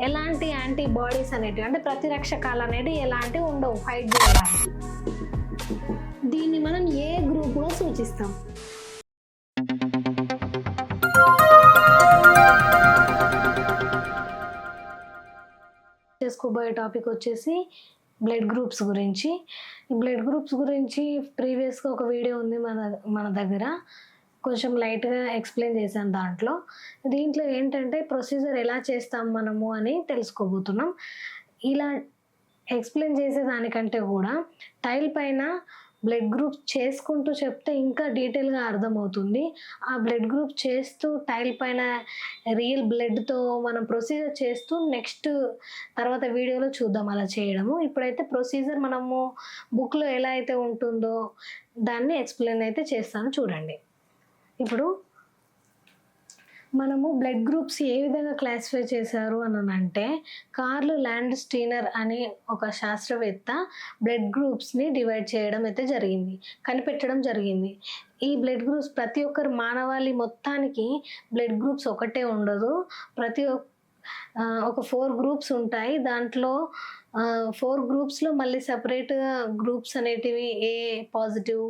ఎలాంటి యాంటీబాడీస్ అనేటివి అంటే ప్రతిరక్షకాలు అనేటివి ఎలాంటివి ఉండవు ఫైట్ చేయడానికి. దీన్ని మనం ఏ గ్రూప్గా సూచిస్తాం? చేసుకోబోయే టాపిక్ వచ్చేసి బ్లడ్ గ్రూప్స్ గురించి. ఈ బ్లడ్ గ్రూప్స్ గురించి ప్రీవియస్గా ఒక వీడియో ఉంది మన దగ్గర, కొంచెం లైట్గా ఎక్స్ప్లెయిన్ చేశాను దాంట్లో. దీంట్లో ఏంటంటే ప్రొసీజర్ ఎలా చేస్తాం మనము అని తెలుసుకోబోతున్నాం. ఇలా ఎక్స్ప్లెయిన్ చేసేదానికంటే కూడా టైల్ పైన బ్లడ్ గ్రూప్ చేసుకుంటూ చెప్తే ఇంకా డీటెయిల్గా అర్థమవుతుంది. ఆ బ్లడ్ గ్రూప్ చేస్తూ టైల్ పైన రియల్ బ్లడ్తో మనం ప్రొసీజర్ చేస్తూ నెక్స్ట్ తర్వాత వీడియోలో చూద్దాం అలా చేయడము. ఇప్పుడైతే ప్రొసీజర్ మనము బుక్లో ఎలా అయితే ఉంటుందో దాన్ని ఎక్స్ప్లెయిన్ అయితే చేస్తాను చూడండి. ఇప్పుడు మనము బ్లడ్ గ్రూప్స్ ఏ విధంగా క్లాసిఫై చేశారు అని అంటే, కార్ల్ ల్యాండ్స్టీనర్ అనే ఒక శాస్త్రవేత్త బ్లడ్ గ్రూప్స్ని డివైడ్ చేయడం అయితే కనిపెట్టడం జరిగింది. ఈ బ్లడ్ గ్రూప్స్ ప్రతి ఒక్కరు మానవాళి మొత్తానికి బ్లడ్ గ్రూప్స్ ఒకటే ఉండదు. ఒక 4 గ్రూప్స్ ఉంటాయి. దాంట్లో 4 గ్రూప్స్లో మళ్ళీ సపరేట్గా గ్రూప్స్ అనేటివి A positive,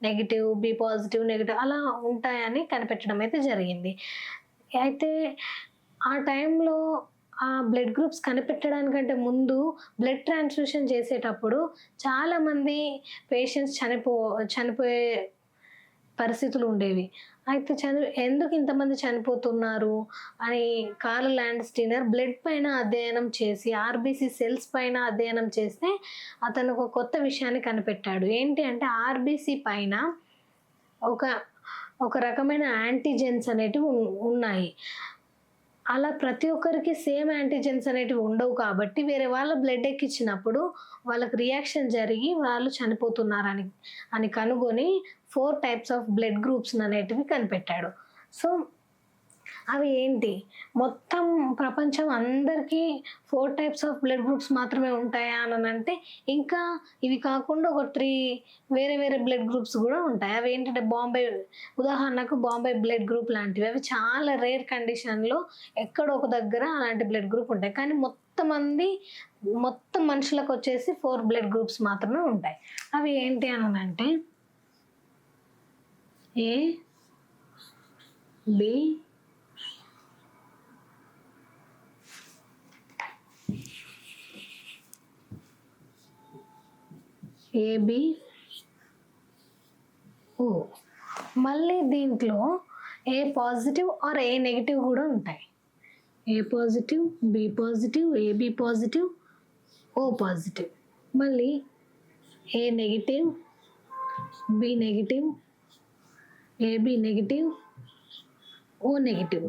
negative, B positive, negative అలా ఉంటాయని కనిపెట్టడం అయితే జరిగింది. అయితే ఆ టైంలో ఆ బ్లడ్ గ్రూప్స్ కనిపెట్టడానికంటే ముందు బ్లడ్ ట్రాన్స్ఫ్యూషన్ చేసేటప్పుడు చాలామంది పేషెంట్స్ చనిపోయే పరిస్థితులు ఉండేవి. అయితే ఎందుకు ఇంతమంది చనిపోతున్నారు అని కార్ల్ ల్యాండ్స్టీనర్ బ్లడ్ పైన అధ్యయనం చేసి ఆర్బీసీ సెల్స్ పైన అధ్యయనం చేస్తే అతను ఒక కొత్త విషయాన్ని కనిపెట్టాడు. ఏంటి అంటే ఆర్బీసీ పైన ఒక రకమైన యాంటీజెన్స్ అనేటివి ఉన్నాయి. అలా ప్రతి ఒక్కరికి సేమ్ యాంటీజెన్స్ అనేటివి ఉండవు కాబట్టి వేరే వాళ్ళ బ్లడ్ ఎక్కించినప్పుడు వాళ్ళకి రియాక్షన్ జరిగి వాళ్ళు చనిపోతున్నారని కనుగొని 4 టైప్స్ ఆఫ్ బ్లడ్ గ్రూప్స్ అనేటివి కనిపెట్టాడు. సో అవి ఏంటి, మొత్తం ప్రపంచం అందరికీ 4 టైప్స్ ఆఫ్ బ్లడ్ గ్రూప్స్ మాత్రమే ఉంటాయా అని అంటే, ఇంకా ఇవి కాకుండా ఒక 3 వేరే బ్లడ్ గ్రూప్స్ కూడా ఉంటాయి. అవి ఏంటంటే ఉదాహరణకు బాంబే బ్లడ్ గ్రూప్ లాంటివి. అవి చాలా రేర్ కండిషన్లో ఎక్కడో ఒక దగ్గర అలాంటి బ్లడ్ గ్రూప్ ఉంటాయి. కానీ మొత్తం మనుషులకు వచ్చేసి 4 బ్లడ్ గ్రూప్స్ మాత్రమే ఉంటాయి. అవి ఏంటి అని అంటే ఏ, బి, ఏబి, ఓ. మళ్ళీ దీంట్లో A positive or A negative కూడా ఉంటాయి. A positive, B positive, AB positive, O positive. మళ్ళీ A negative, B negative, AB negative, O negative.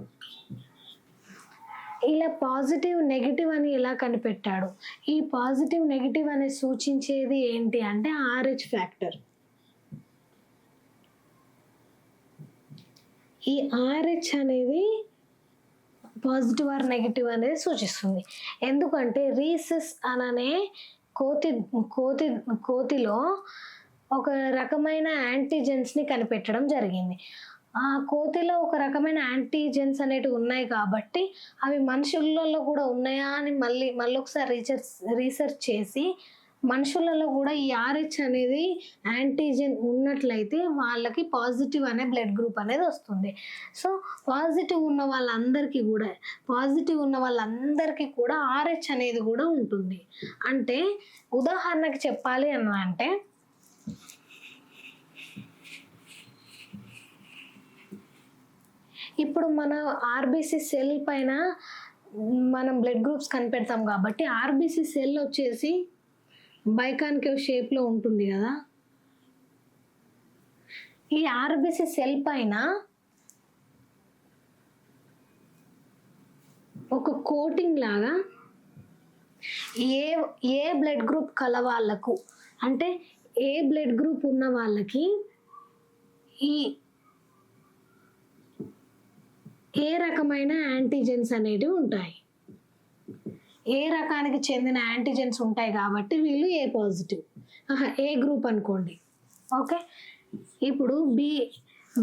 ఇలా పాజిటివ్ నెగిటివ్ అని ఎలా కనిపెట్టాడు? ఈ పాజిటివ్ నెగిటివ్ అని సూచించేది ఏంటి అంటే RH ఫ్యాక్టర్. ఈ RH అనేది పాజిటివ్ ఆర్ నెగిటివ్ అనేది సూచిస్తుంది. ఎందుకంటే రీసెస్ అననే కోతిలో ఒక రకమైన యాంటీజెన్స్ని కనిపెట్టడం జరిగింది. ఆ కోతిలో ఒక రకమైన యాంటీజెన్స్ అనేటివి ఉన్నాయి కాబట్టి అవి మనుషులలో కూడా ఉన్నాయా అని మళ్ళీ ఒకసారి రీసెర్చ్ చేసి మనుషులలో కూడా ఈ RH అనేది యాంటీజెన్ ఉన్నట్లయితే వాళ్ళకి పాజిటివ్ అనే బ్లడ్ గ్రూప్ అనేది వస్తుంది. సో పాజిటివ్ ఉన్న వాళ్ళందరికీ కూడా RH అనేది కూడా ఉంటుంది. అంటే ఉదాహరణకి చెప్పాలి అంటే ఇప్పుడు మన ఆర్బీసీ సెల్ పైన మనం బ్లడ్ గ్రూప్స్ కనిపెడతాం కాబట్టి ఆర్బీసీ సెల్ వచ్చేసి బైకాన్కేవ్ షేప్లో ఉంటుంది కదా. ఈ ఆర్బీసీ సెల్ పైన ఒక కోటింగ్ లాగా ఏ బ్లడ్ గ్రూప్ కల వాళ్ళకు అంటే ఏ బ్లడ్ గ్రూప్ ఉన్న వాళ్ళకి ఏ రకమైన యాంటీజెన్స్ అనేటివి ఉంటాయి, ఏ రకానికి చెందిన యాంటీజెన్స్ ఉంటాయి కాబట్టి వీళ్ళు ఏ పాజిటివ్, ఏ గ్రూప్ అనుకోండి. ఓకే, ఇప్పుడు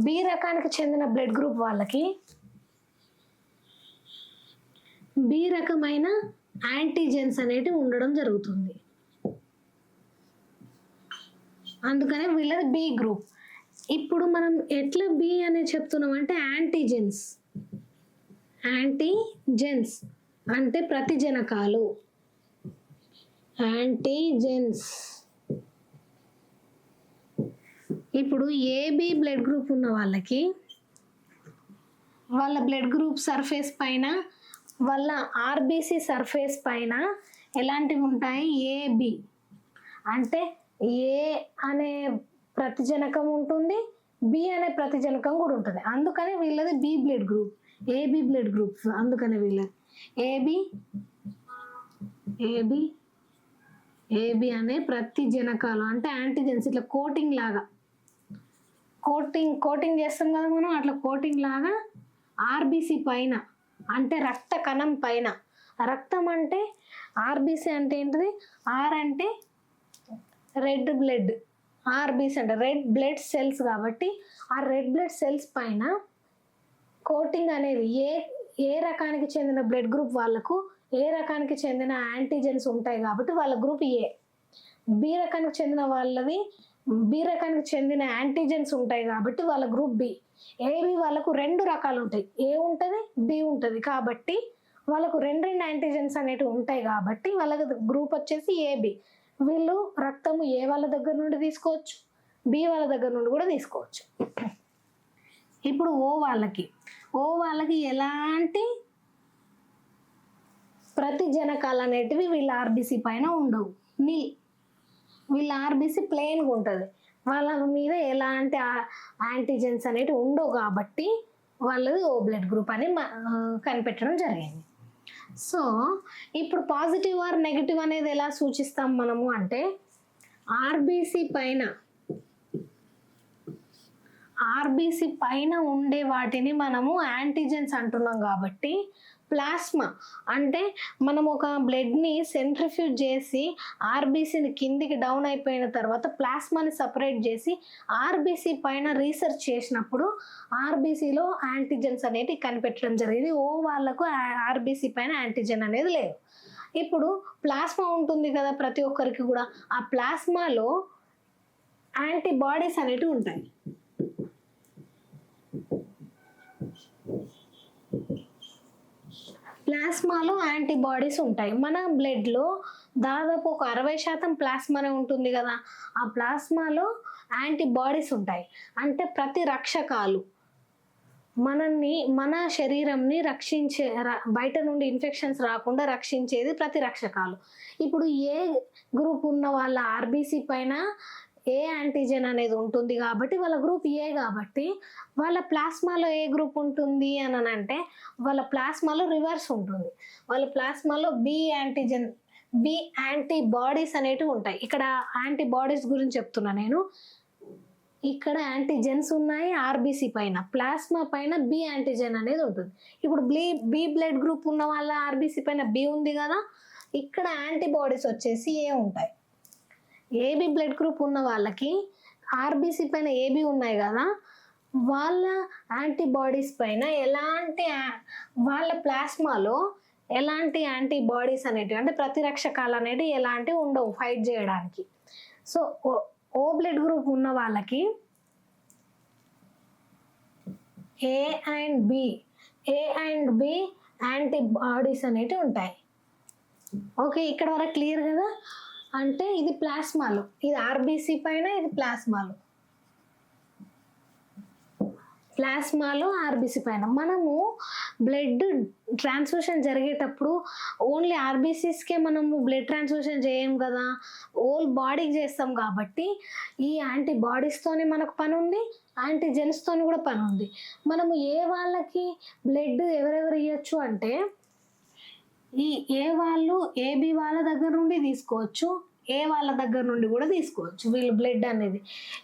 బి రకానికి చెందిన బ్లడ్ గ్రూప్ వాళ్ళకి బి రకమైన యాంటీజెన్స్ అనేటివి ఉండడం జరుగుతుంది. అందుకనే వీళ్ళది బి గ్రూప్. ఇప్పుడు మనం ఎట్లా బి అనేది చెప్తున్నాం అంటే యాంటీజెన్స్ అంటే ప్రతిజనకాలు. యాంటీజెన్స్. ఇప్పుడు ఏబి బ్లడ్ గ్రూప్ ఉన్న వాళ్ళకి వాళ్ళ బ్లడ్ గ్రూప్ సర్ఫేస్ పైన వాళ్ళ ఆర్బీసీ సర్ఫేస్ పైన ఎలాంటివి ఉంటాయి? ఏబి అంటే ఏ అనే ప్రతిజనకం ఉంటుంది, బి అనే ప్రతిజనకం కూడా ఉంటుంది. అందుకని వీళ్ళది B blood group, AB blood group. అందుకని వీళ్ళది ఏబి అనే ప్రతిజనకాలు అంటే యాంటీజెన్స్. ఇట్లా కోటింగ్ లాగా కోటింగ్ చేస్తాం కదా మనం, అట్లా కోటింగ్ లాగా ఆర్బీసీ పైన అంటే రక్త కణం పైన. రక్తం అంటే ఆర్బీసీ అంటే ఏంటిది? ఆర్ అంటే రెడ్ బ్లడ్, ఆర్బీసీ అంటే రెడ్ బ్లడ్ సెల్స్. కాబట్టి ఆ రెడ్ బ్లడ్ సెల్స్ పైన కోటింగ్ అనేది ఏ రకానికి చెందిన బ్లడ్ గ్రూప్ వాళ్ళకు ఏ రకానికి చెందిన యాంటీజెన్స్ ఉంటాయి కాబట్టి వాళ్ళ గ్రూప్ ఏ. బి రకానికి చెందిన వాళ్ళవి బి రకానికి చెందిన యాంటీజెన్స్ ఉంటాయి కాబట్టి వాళ్ళ గ్రూప్ బి. ఏబి వాళ్ళకు 2 రకాలు ఉంటాయి, ఏ ఉంటుంది, బి ఉంటుంది. కాబట్టి వాళ్ళకు 2 యాంటీజెన్స్ అనేటివి ఉంటాయి కాబట్టి వాళ్ళ గ్రూప్ వచ్చేసి ఏబి. వీళ్ళు రక్తము ఏ వాళ్ళ దగ్గర నుండి తీసుకోవచ్చు, బి వాళ్ళ దగ్గర నుండి కూడా తీసుకోవచ్చు. ఇప్పుడు ఓ వాళ్ళకి ఎలాంటి ప్రతిజనకాలు అనేటివి వీళ్ళ ఆర్బీసీ పైన ఉండవు. వీళ్ళ ఆర్బీసీ ప్లెయిన్గా ఉంటుంది, వాళ్ళ మీద ఎలాంటి యాంటీజెన్స్ అనేటివి ఉండవు కాబట్టి వాళ్ళది ఓ బ్లడ్ గ్రూప్ అని కనిపెట్టడం జరిగింది. సో ఇప్పుడు పాజిటివ్ ఆర్ నెగిటివ్ అనేది ఎలా సూచిస్తాం మనము అంటే ఆర్బీసీ పైన ఉండే వాటిని మనము యాంటీజెన్స్ అంటున్నాం. కాబట్టి ప్లాస్మా అంటే మనం ఒక బ్లడ్ని సెంట్రిఫ్యూజ్ చేసి ఆర్బీసీని కిందికి డౌన్ అయిపోయిన తర్వాత ప్లాస్మాని సపరేట్ చేసి ఆర్బీసీ పైన రీసెర్చ్ చేసినప్పుడు ఆర్బీసీలో యాంటీజెన్స్ అనేది కనిపెట్టడం జరిగింది. ఓ వాళ్ళకు ఆర్బీసీ పైన యాంటీజెన్ అనేది లేదు. ఇప్పుడు ప్లాస్మా ఉంటుంది కదా ప్రతి ఒక్కరికి కూడా, ఆ ప్లాస్మాలో యాంటీబాడీస్ అనేటివి ఉంటాయి. ప్లాస్మాలో యాంటీబాడీస్ ఉంటాయి. మన బ్లడ్లో దాదాపు ఒక 60% ప్లాస్మానే ఉంటుంది కదా, ఆ ప్లాస్మాలో యాంటీబాడీస్ ఉంటాయి. అంటే ప్రతి రక్షకాలు మన శరీరంని రక్షించే, బయట నుండి ఇన్ఫెక్షన్స్ రాకుండా రక్షించేది ప్రతి రక్షకాలు. ఇప్పుడు ఏ గ్రూప్ ఉన్న వాళ్ళ ఆర్బీసీ పైన ఏ యాంటీజెన్ అనేది ఉంటుంది కాబట్టి వాళ్ళ గ్రూప్ ఏ. కాబట్టి వాళ్ళ ప్లాస్మాలో ఏ గ్రూప్ ఉంటుంది అని అంటే వాళ్ళ ప్లాస్మాలో రివర్స్ ఉంటుంది. వాళ్ళ ప్లాస్మాలో బి యాంటీబాడీస్ అనేటివి ఉంటాయి. ఇక్కడ యాంటీబాడీస్ గురించి చెప్తున్నా నేను. ఇక్కడ యాంటీజెన్స్ ఉన్నాయి ఆర్బీసీ పైన, ప్లాస్మా పైన బి యాంటీజెన్ అనేది ఉంటుంది. ఇప్పుడు బి బ్లడ్ గ్రూప్ ఉన్న వాళ్ళ ఆర్బీసీ పైన బి ఉంది కదా, ఇక్కడ యాంటీబాడీస్ వచ్చేసి ఏ ఉంటాయి. ఏబి బ్లడ్ గ్రూప్ ఉన్న వాళ్ళకి ఆర్బీసీ పైన ఏబి ఉన్నాయి కదా, వాళ్ళ యాంటీబాడీస్ పైన వాళ్ళ ప్లాస్మాలో ఎలాంటి యాంటీబాడీస్ అనేటివి అంటే ప్రతిరక్షకాలు అనేటివి ఎలాంటివి ఉండవు ఫైట్ చేయడానికి. సో ఓ బ్లడ్ గ్రూప్ ఉన్న వాళ్ళకి ఏ అండ్ బి యాంటీబాడీస్ అనేటివి ఉంటాయి. ఓకే, ఇక్కడ వరకు క్లియర్ కదా? అంటే ఇది ప్లాస్మాలో, ఇది ఆర్బీసీ పైన, ఇది ప్లాస్మాలో ఆర్బీసీ పైన. మనము బ్లడ్ ట్రాన్స్ఫ్యూషన్ జరిగేటప్పుడు ఓన్లీ ఆర్బీసీస్కే మనము బ్లడ్ ట్రాన్స్ఫ్యూషన్ చేయం కదా, హోల్ బాడీకి చేస్తాం. కాబట్టి ఈ యాంటీబాడీస్తోనే మనకు పని ఉంది, యాంటీజెన్స్తో కూడా పని ఉంది. మనము ఏ వాళ్ళకి బ్లడ్ ఎవరెవరు ఇవ్వచ్చు అంటే ఏ వాళ్ళు ఏబి వాళ్ళ దగ్గర నుండి తీసుకోవచ్చు, ఏ వాళ్ళ దగ్గర నుండి కూడా తీసుకోవచ్చు వీళ్ళు బ్లడ్ అనేది.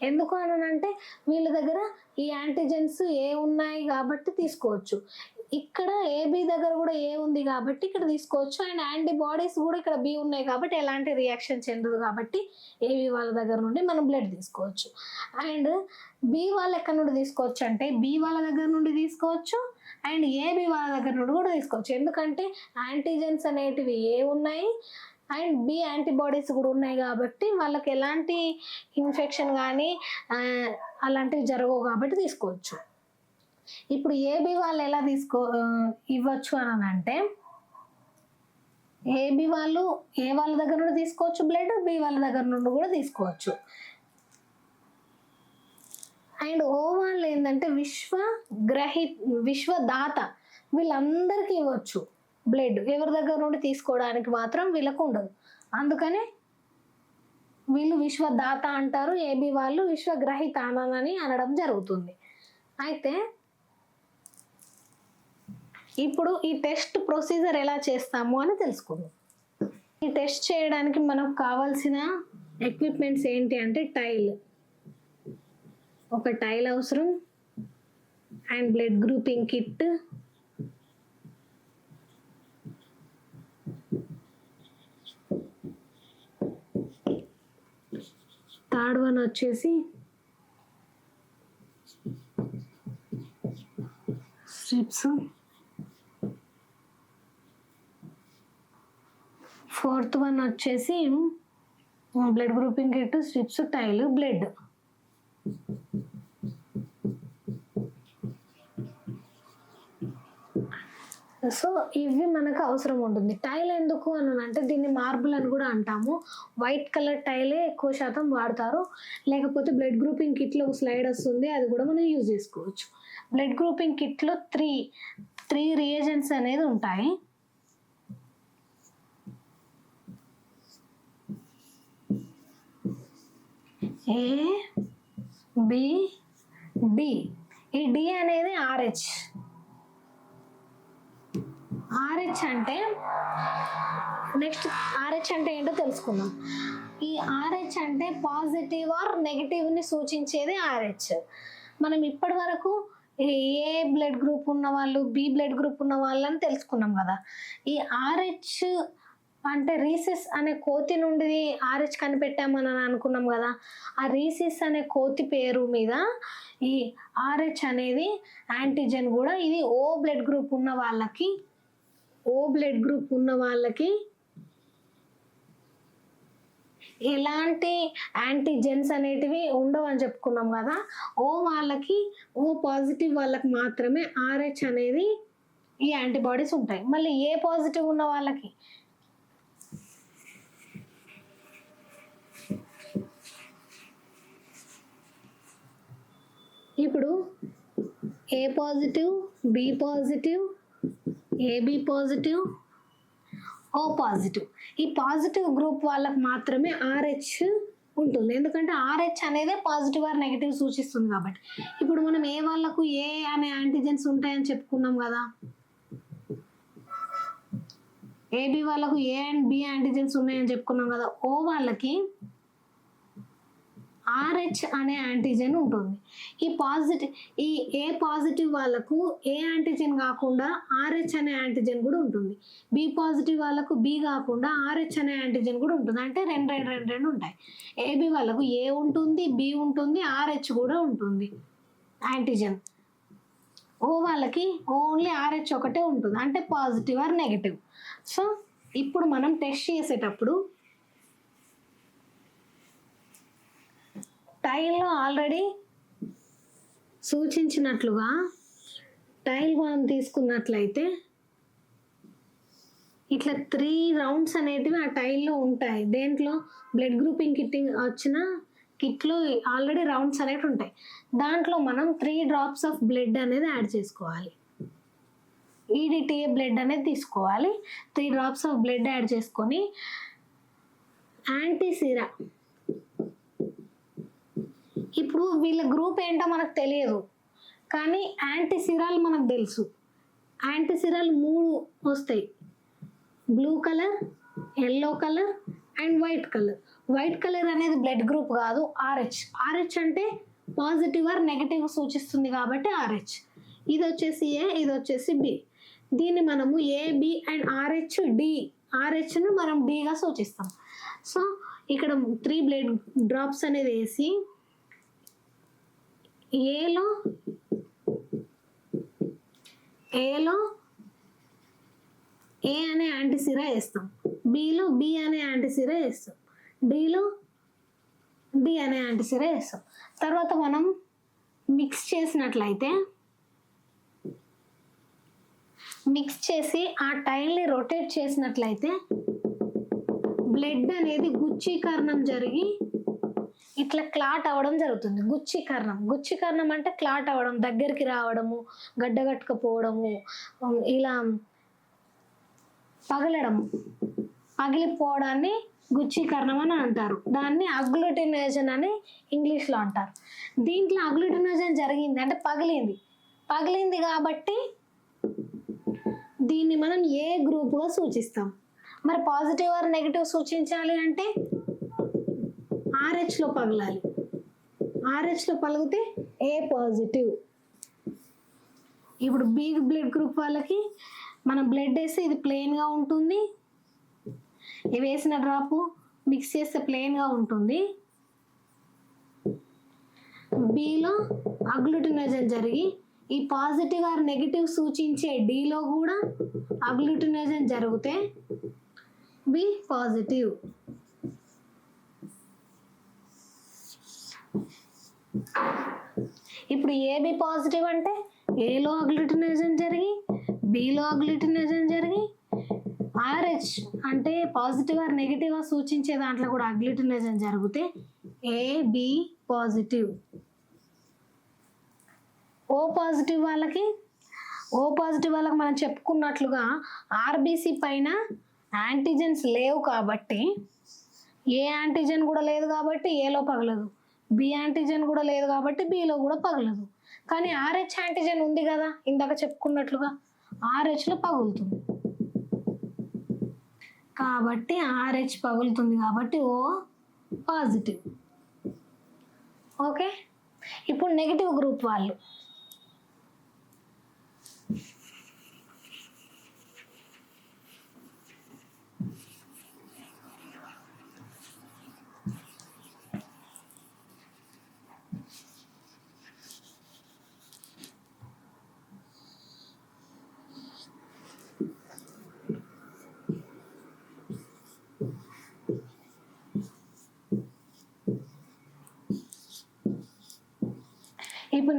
ఎందుకు అనంటే వీళ్ళ దగ్గర ఈ యాంటీజెన్స్ ఏ ఉన్నాయి కాబట్టి తీసుకోవచ్చు. ఇక్కడ ఏబి దగ్గర కూడా ఏ ఉంది కాబట్టి ఇక్కడ తీసుకోవచ్చు. అండ్ యాంటీబాడీస్ కూడా ఇక్కడ బి ఉన్నాయి కాబట్టి ఎలాంటి రియాక్షన్ చెందదు కాబట్టి ఏబి వాళ్ళ దగ్గర నుండి మనం బ్లడ్ తీసుకోవచ్చు. అండ్ బి వాళ్ళ ఎక్కడ నుండి తీసుకోవచ్చు అంటే బి వాళ్ళ దగ్గర నుండి తీసుకోవచ్చు, అండ్ ఏబి వాళ్ళ దగ్గర నుండి కూడా తీసుకోవచ్చు. ఎందుకంటే యాంటీజెన్స్ అనేటివి ఏ ఉన్నాయి అండ్ బి యాంటీబాడీస్ కూడా ఉన్నాయి కాబట్టి వాళ్ళకి ఎలాంటి ఇన్ఫెక్షన్ కానీ అలాంటివి జరగవు కాబట్టి తీసుకోవచ్చు. ఇప్పుడు ఏబి వాళ్ళు ఎలా ఇవ్వచ్చు అని అంటే, ఏబి వాళ్ళు ఏ వాళ్ళ దగ్గర నుండి తీసుకోవచ్చు బ్లడ్, బి వాళ్ళ దగ్గర నుండి కూడా తీసుకోవచ్చు. అండ్ ఓ వాళ్ళు ఏంటంటే విశ్వదాత, వీళ్ళందరికీ ఇవ్వచ్చు బ్లడ్. ఎవరి దగ్గర నుండి తీసుకోవడానికి మాత్రం వీళ్ళకు ఉండదు. అందుకనే వీళ్ళు విశ్వదాత అంటారు, ఏబి వాళ్ళు విశ్వగ్రహీత అని అనడం జరుగుతుంది. అయితే ఇప్పుడు ఈ టెస్ట్ ప్రొసీజర్ ఎలా చేస్తాము అని తెలుసుకుందాం. ఈ టెస్ట్ చేయడానికి మనకు కావాల్సిన ఎక్విప్మెంట్స్ ఏంటి అంటే ఒక టైల్ అవసరం and blood grouping kit, third one వచ్చేసి స్ట్రిప్స్, ఫోర్త్ వన్ వచ్చేసి blood grouping kit, strips, tile, blood. So ఇవి మనకు అవసరం ఉంటుంది. టైల్ ఎందుకు అని అంటే దీన్ని మార్బుల్ అని కూడా అంటాము. వైట్ కలర్ టైలే ఎక్కువ శాతం వాడతారు. లేకపోతే బ్లడ్ గ్రూపింగ్ కిట్లో ఒక స్లైడ్ వస్తుంది, అది కూడా మనం యూజ్ చేసుకోవచ్చు. బ్లడ్ గ్రూపింగ్ కిట్లో త్రీ రియేజెంట్స్ అనేది ఉంటాయి. ఏ, బి, డి. ఈ డి అనేది RH. అంటే నెక్స్ట్ RH అంటే ఏంటో తెలుసుకుందాం. ఈ RH అంటే పాజిటివ్ ఆర్ నెగిటివ్ని సూచించేది RH. మనం ఇప్పటి వరకు ఏ బ్లడ్ గ్రూప్ ఉన్న వాళ్ళు, బి బ్లడ్ గ్రూప్ ఉన్న వాళ్ళని తెలుసుకున్నాం కదా. ఈ RH అంటే రీసిస్ అనే కోతి నుండి RH కనిపెట్టామని అనుకున్నాం కదా. ఆ రీసిస్ అనే కోతి పేరు మీద ఈ RH అనేది యాంటీజెన్ కూడా. ఇది ఓ బ్లడ్ గ్రూప్ ఉన్న వాళ్ళకి ఎలాంటి యాంటీజెన్స్ అనేటివి ఉండవు అని చెప్పుకున్నాం కదా. ఓ పాజిటివ్ వాళ్ళకి మాత్రమే RH అనేది ఈ యాంటీబాడీస్ ఉంటాయి. మళ్ళీ ఏ పాజిటివ్ ఉన్న వాళ్ళకి ఇప్పుడు A positive, B positive, AB positive, O positive. ఈ పాజిటివ్ గ్రూప్ వాళ్ళకి మాత్రమే RH ఉంటుంది. ఎందుకంటే RH అనేది పాజిటివ్ ఆర్ నెగిటివ్ సూచిస్తుంది కాబట్టి. ఇప్పుడు మనం ఏ వాళ్ళకు ఏ అనే యాంటీజెన్స్ ఉంటాయని చెప్పుకున్నాం కదా. ఏబి వాళ్ళకు ఏ అండ్ బి యాంటీజెన్స్ ఉన్నాయని చెప్పుకున్నాం కదా. ఓ వాళ్ళకి RH అనే యాంటీజెన్ ఉంటుంది. ఈ ఏ పాజిటివ్ వాళ్ళకు ఏ యాంటీజెన్ కాకుండా RH అనే యాంటీజెన్ కూడా ఉంటుంది. బి పాజిటివ్ వాళ్ళకు బి కాకుండా RH అనే యాంటీజెన్ కూడా ఉంటుంది. అంటే రెండు ఉంటాయి. ఏబి వాళ్ళకు ఏ ఉంటుంది, బి ఉంటుంది, RH కూడా ఉంటుంది యాంటీజెన్. ఓ వాళ్ళకి ఓన్లీ RH ఒకటే ఉంటుంది, అంటే పాజిటివ్ ఆర్ నెగిటివ్. సో ఇప్పుడు మనం టెస్ట్ చేసేటప్పుడు టైల్లో ఆల్రెడీ సూచించినట్లుగా టైల్ మనం తీసుకున్నట్లయితే ఇట్లా 3 రౌండ్స్ అనేటివి ఆ టైల్లో ఉంటాయి. దేంట్లో బ్లడ్ గ్రూపింగ్ వచ్చిన కిట్లో ఆల్రెడీ రౌండ్స్ అనేవి ఉంటాయి. దాంట్లో మనం 3 drops ఆఫ్ బ్లడ్ అనేది యాడ్ చేసుకోవాలి. EDTA బ్లడ్ అనేది తీసుకోవాలి. 3 drops ఆఫ్ బ్లడ్ యాడ్ చేసుకొని యాంటీసిరా, ఇప్పుడు వీళ్ళ గ్రూప్ ఏంటో మనకు తెలియదు కానీ యాంటీసిరాలు మనకు తెలుసు. యాంటీసిరాలు 3 వస్తాయి, blue colour, yellow colour and white colour. White colour అనేది బ్లడ్ గ్రూప్ కాదు, RH అంటే పాజిటివ్ ఆర్ నెగిటివ్ సూచిస్తుంది కాబట్టి RH. ఇది వచ్చేసి ఏ, ఇది వచ్చేసి బి. దీన్ని మనము ఏ, బి అండ్ RHను మనం డిగా సూచిస్తాం. సో ఇక్కడ 3 బ్లడ్ డ్రాప్స్ అనేది వేసి ఏలో ఏలో ఏ అనే యాంటీసిరా వేస్తాం, బిలో బి అనే యాంటీసిరా వేస్తాం, డిలో డి అనే యాంటీసిరా వేస్తాం. తర్వాత మనం మిక్స్ చేసినట్లయితే మిక్స్ చేసి ఆ టైల్ని రొటేట్ చేసినట్లయితే బ్లడ్ అనేది గుచ్చీకరణం జరిగి ఇట్లా క్లాట్ అవ్వడం జరుగుతుంది. గుచ్చీకరణం అంటే క్లాట్ అవ్వడం, దగ్గరికి రావడము, గడ్డగట్టుకపోవడము, ఇలా పగిలిపోవడాన్ని గుచ్చీకరణం అని అంటారు. దాన్ని అగ్లూటినేషన్ అని ఇంగ్లీష్లో అంటారు. దీంట్లో అగ్లూటినేషన్ జరిగింది అంటే పగిలింది కాబట్టి దీన్ని మనం ఏ గ్రూప్గా సూచిస్తాం. మరి పాజిటివ్ ఆర్ నెగిటివ్ సూచించాలి అంటే ఆర్హెచ్లో పగలాలి. ఆర్హెచ్లో పలిగితే ఏ పాజిటివ్. ఇప్పుడు బి బ్లడ్ గ్రూప్ వాళ్ళకి మనం బ్లడ్ వేస్తే ఇది ప్లెయిన్గా ఉంటుంది, ఇవి వేసిన డ్రాపు మిక్స్ చేస్తే ప్లెయిన్గా ఉంటుంది. బిలో అగ్లూటినేషన్ జరిగి ఈ పాజిటివ్ ఆర్ నెగిటివ్ సూచించే డిలో కూడా అగ్లూటినేషన్ జరిగితే బి పాజిటివ్. ఇప్పుడు ఏబి పాజిటివ్ అంటే ఏలో అగ్లూటినేషన్ జరిగి బిలో అగ్లూటినేషన్ జరిగి ఆర్హెచ్ అంటే పాజిటివ్ ఆర్ నెగిటివ్గా సూచించే దాంట్లో కూడా అగ్లూటినేషన్ జరిగితే ఏబి పాజిటివ్. ఓ పాజిటివ్ వాళ్ళకి మనం చెప్పుకున్నట్లుగా ఆర్బీసీ పైన యాంటీజెన్స్ లేవు కాబట్టి, ఏ యాంటీజెన్ కూడా లేదు కాబట్టి ఏలో పగలదు, బి యాంటీజెన్ కూడా లేదు కాబట్టి బిలో కూడా పగలదు. కానీ ఆర్హెచ్ యాంటీజెన్ ఉంది కదా, ఇందాక చెప్పుకున్నట్లుగా ఆర్హెచ్లో పగులుతుంది కాబట్టి ఆర్హెచ్ పగులుతుంది కాబట్టి ఓ పాజిటివ్. ఓకే, ఇప్పుడు నెగిటివ్ గ్రూప్ వాళ్ళు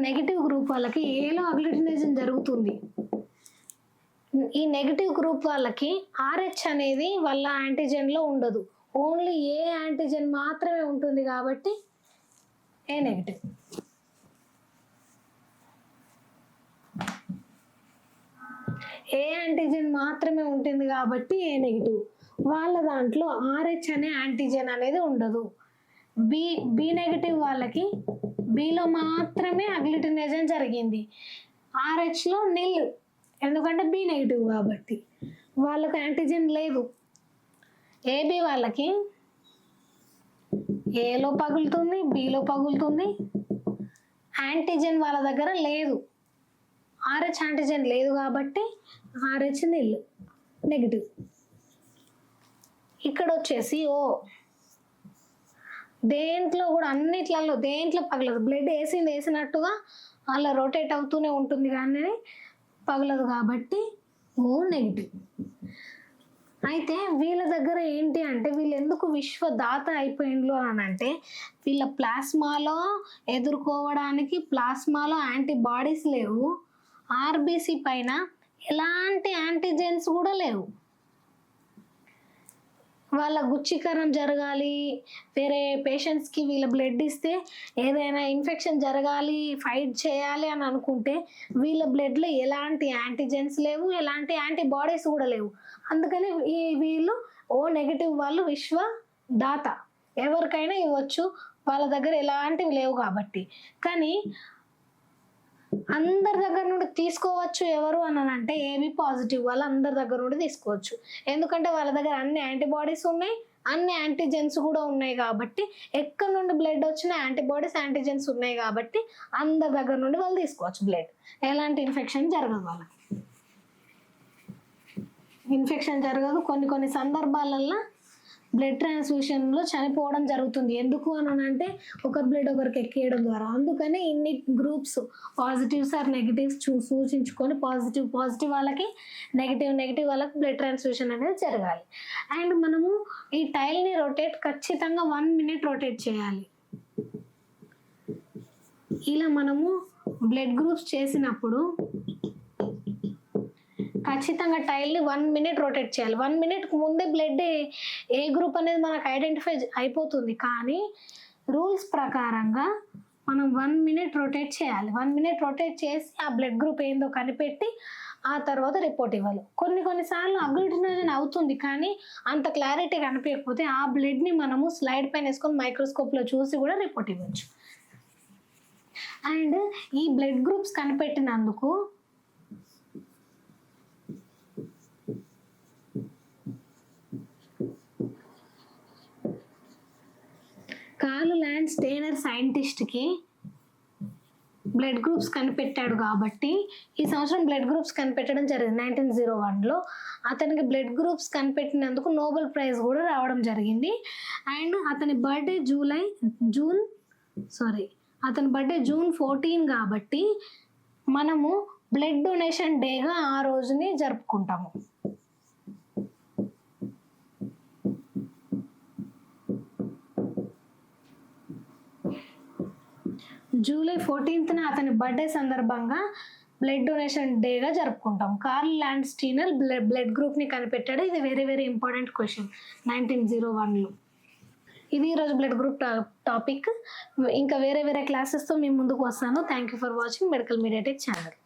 నెగిటివ్ గ్రూప్ వాళ్ళకి ఏలో అగ్లూటినేషన్ జరుగుతుంది. ఈ నెగిటివ్ గ్రూప్ వాళ్ళకి ఆర్హెచ్ అనేది వాళ్ళ యాంటీజెన్లో ఉండదు, ఓన్లీ ఏ యాంటీజెన్ మాత్రమే ఉంటుంది కాబట్టి ఏ నెగిటివ్. ఏ యాంటీజెన్ మాత్రమే ఉంటుంది కాబట్టి ఏ నెగిటివ్. వాళ్ళ దాంట్లో ఆర్హెచ్ అనే యాంటీజెన్ అనేది ఉండదు. బి నెగిటివ్ వాళ్ళకి బిలో మాత్రమే అగ్లూటినేషన్ జరిగింది, ఆర్హెచ్లో నిల్, ఎందుకంటే బి నెగిటివ్ కాబట్టి వాళ్ళకు యాంటీజెన్ లేదు. ఏబి వాళ్ళకి ఏలో పగులుతుంది, బిలో పగులుతుంది, యాంటీజెన్ వాళ్ళ దగ్గర లేదు, ఆర్హెచ్ యాంటీజెన్ లేదు కాబట్టి ఆర్హెచ్ నిల్ నెగిటివ్. ఇక్కడ వచ్చేసి ఓ దేంట్లో కూడా అన్నిట్లలో దేంట్లో పగలదు, బ్లడ్ వేసినట్టుగా అలా రొటేట్ అవుతూనే ఉంటుంది కానీ పగలదు కాబట్టి ఓ నెగిటివ్. అయితే వీళ్ళ దగ్గర ఏంటి అంటే వీళ్ళు ఎందుకు విశ్వదాత అయిపోయిండ్రు అని అంటే వీళ్ళ ప్లాస్మాలో ఎదుర్కోవడానికి ప్లాస్మాలో యాంటీబాడీస్ లేవు, ఆర్బీసీ పైన ఎలాంటి యాంటీజెన్స్ కూడా లేవు. వాళ్ళ గుచ్చీకరణం జరగాలి, వేరే పేషెంట్స్కి వీళ్ళ బ్లడ్ ఇస్తే ఏదైనా ఇన్ఫెక్షన్ జరగాలి, ఫైట్ చేయాలి అని అనుకుంటే వీళ్ళ బ్లడ్లో ఎలాంటి యాంటీజెన్స్ లేవు, ఎలాంటి యాంటీబాడీస్ కూడా లేవు. అందుకని వీళ్ళు ఓ నెగిటివ్ వాళ్ళు విశ్వదాత, ఎవరికైనా ఇవ్వచ్చు, వాళ్ళ దగ్గర ఎలాంటివి లేవు కాబట్టి. కానీ అందరి దగ్గర నుండి తీసుకోవచ్చు ఎవరు అని అంటే ఏబి పాజిటివ్ వాళ్ళు అందరి దగ్గర నుండి తీసుకోవచ్చు, ఎందుకంటే వాళ్ళ దగ్గర అన్ని యాంటీబాడీస్ ఉన్నాయి, అన్ని యాంటీజెన్స్ కూడా ఉన్నాయి కాబట్టి ఎక్కడి నుండి బ్లడ్ వచ్చిన యాంటీబాడీస్ యాంటీజెన్స్ ఉన్నాయి కాబట్టి అందరి దగ్గర నుండి వాళ్ళు తీసుకోవచ్చు బ్లడ్. ఎలాంటి ఇన్ఫెక్షన్ జరగదు, వాళ్ళకి ఇన్ఫెక్షన్ జరగదు. కొన్ని సందర్భాలల్లో బ్లడ్ ట్రాన్స్ఫ్యూషన్లో చనిపోవడం జరుగుతుంది. ఎందుకు అని అంటే ఒకరి బ్లడ్ ఒకరికి ఎక్కేయడం ద్వారా. అందుకని ఇన్ని గ్రూప్స్ పాజిటివ్స్ ఆర్ నెగిటివ్స్ సూచించుకొని పాజిటివ్ వాళ్ళకి, నెగిటివ్ వాళ్ళకి బ్లడ్ ట్రాన్స్ఫ్యూషన్ అనేది జరగాలి. అండ్ మనము ఈ టైల్ని ఖచ్చితంగా 1 minute రొటేట్ చేయాలి. ఇలా మనము బ్లడ్ గ్రూప్స్ చేసినప్పుడు ఖచ్చితంగా టైల్ని 1 minute రొటేట్ చేయాలి. 1 minute ముందే బ్లడ్ ఏ గ్రూప్ అనేది మనకు ఐడెంటిఫై అయిపోతుంది. కానీ రూల్స్ ప్రకారంగా మనం 1 minute రొటేట్ చేయాలి. 1 minute రొటేట్ చేసి ఆ బ్లడ్ గ్రూప్ ఏందో కనిపెట్టి ఆ తర్వాత రిపోర్ట్ ఇవ్వాలి. కొన్నిసార్లు అగ్గ్లూటినేషన్ అవుతుంది, కానీ అంత క్లారిటీ కనిపించకపోతే ఆ బ్లడ్ని మనము స్లైడ్ పైన వేసుకొని మైక్రోస్కోప్లో చూసి కూడా రిపోర్ట్ ఇవ్వచ్చు. అండ్ ఈ బ్లడ్ గ్రూప్స్ కనిపెట్టినందుకు కార్ల్ ల్యాండ్ స్టెయినర్ సైంటిస్ట్కి బ్లడ్ గ్రూప్స్ కనిపెట్టాడు కాబట్టి ఈ సంవత్సరం బ్లడ్ గ్రూప్స్ కనిపెట్టడం జరిగింది 1901లో. అతనికి బ్లడ్ గ్రూప్స్ కనిపెట్టినందుకు నోబెల్ ప్రైజ్ కూడా రావడం జరిగింది. అండ్ అతని బర్త్డే జూన్ 14 కాబట్టి మనము బ్లడ్ డొనేషన్ డేగా ఆ రోజుని జరుపుకుంటాము. జూలై 14న అతని బర్త్డే సందర్భంగా బ్లడ్ డొనేషన్ డేగా జరుపుకుంటాం. కార్ల్ ల్యాండ్ స్టీనర్ బ్లడ్ గ్రూప్ని కనిపెట్టాడు. ఇది వెరీ ఇంపార్టెంట్ క్వశ్చన్ 1901లో. ఇది ఈరోజు బ్లడ్ గ్రూప్ టాపిక్. ఇంకా వేరే క్లాసెస్తో మీ ముందుకు వస్తాను. Thank you for watching medical MediaTek channel.